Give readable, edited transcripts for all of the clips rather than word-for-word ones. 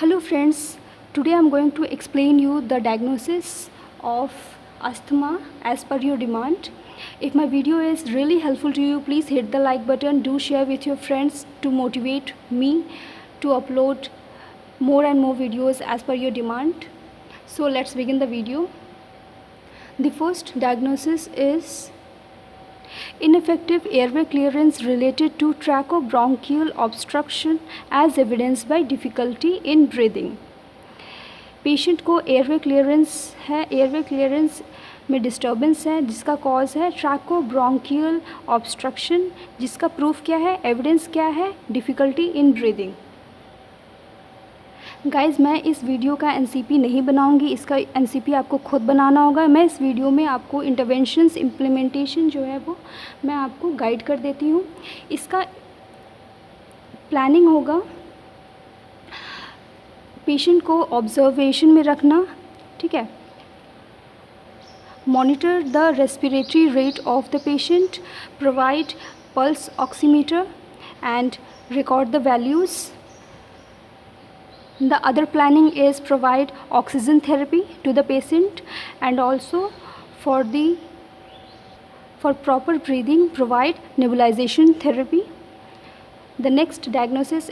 Hello friends, today I am going to explain you the diagnosis of asthma as per your demand. If my video is really helpful to you, please hit the like button, do share with your friends to motivate me to upload more and more videos as per your demand. So let's begin the video. The first diagnosis is ineffective airway clearance related to trachobronchial obstruction as evidenced by difficulty in breathing. Patient को airway clearance है, airway clearance में disturbance है जिसका cause है ट्रैकोब्रोंकियल obstruction, जिसका proof क्या है, evidence क्या है, डिफ़िकल्टी इन ब्रीदिंग। गाइज़, मैं इस वीडियो का एनसीपी नहीं बनाऊंगी, इसका एनसीपी आपको खुद बनाना होगा। मैं इस वीडियो में आपको इंटरवेंशंस इम्प्लीमेंटेशन जो है वो मैं आपको गाइड कर देती हूँ। इसका प्लानिंग होगा पेशेंट को ऑब्जर्वेशन में रखना, ठीक है। Monitor the respiratory rate of the patient, provide pulse oximeter and record the values. The other planning is provide oxygen therapy to the patient and also for proper breathing provide nebulization therapy. The next diagnosis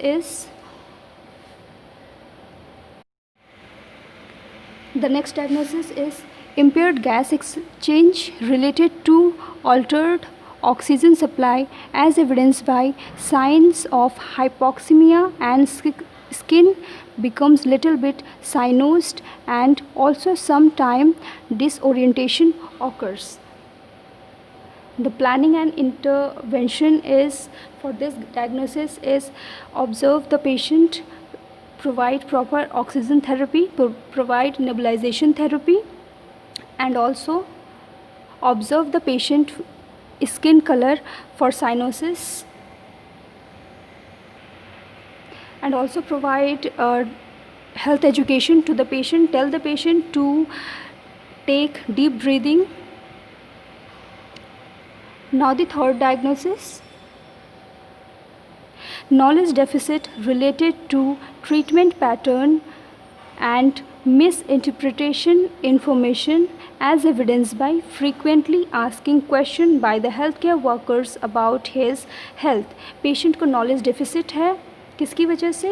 is impaired gas exchange related to altered oxygen supply as evidenced by signs of hypoxemia and skin becomes little bit cyanosed and also sometime disorientation occurs. The planning and intervention is for this diagnosis is observe the patient, provide proper oxygen therapy, provide nebulization therapy, and also observe the patient skin color for cyanosis, and also provide health education to the patient. Tell the patient to take deep breathing. Now the third diagnosis, knowledge deficit related to treatment pattern and misinterpretation information as evidenced by frequently asking question by the healthcare workers about his health. Patient को knowledge deficit है, किसकी वजह से,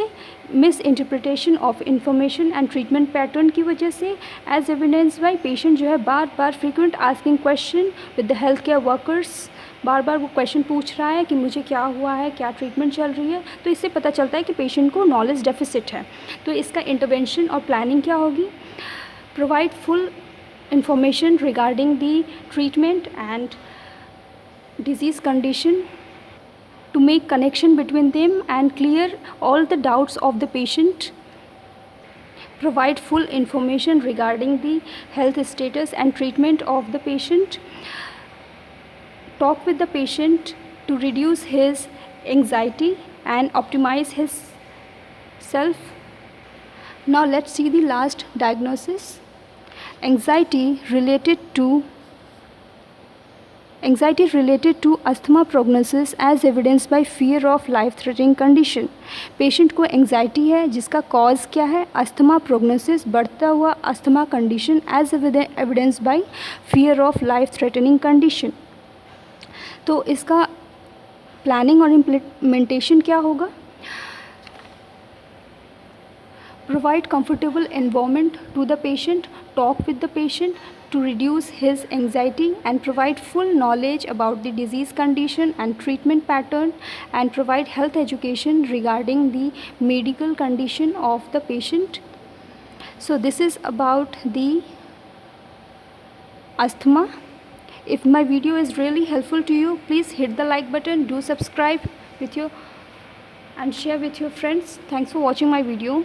misinterpretation of information and treatment pattern की वजह से, as evidence by patient जो है बार बार frequent asking question with the health care workers, बार बार वो क्वेश्चन पूछ रहा है कि मुझे क्या हुआ है, क्या ट्रीटमेंट चल रही है। तो इससे पता चलता है कि पेशेंट को नॉलेज डेफिसिट है। तो इसका इंटरवेंशन और प्लानिंग क्या होगी, provide full information regarding the treatment and disease condition to make connection between them and clear all the doubts of the patient, provide full information regarding the health status and treatment of the patient, talk with the patient to reduce his anxiety and optimize his self. Now let's see the last diagnosis, anxiety related to asthma prognosis as evidenced by fear of life threatening condition. Patient को anxiety है जिसका cause क्या है, asthma prognosis, बढ़ता हुआ asthma condition as evidence by fear of life threatening condition. तो इसका planning और इम्प्लीमेंटेशन क्या होगा, provide comfortable environment to the patient, talk with the patient to reduce his anxiety and provide full knowledge about the disease condition and treatment pattern, and provide health education regarding the medical condition of the patient. So this is about the asthma. If my video is really helpful to you, please hit the like button, do subscribe with your and share with your friends. Thanks for watching my video.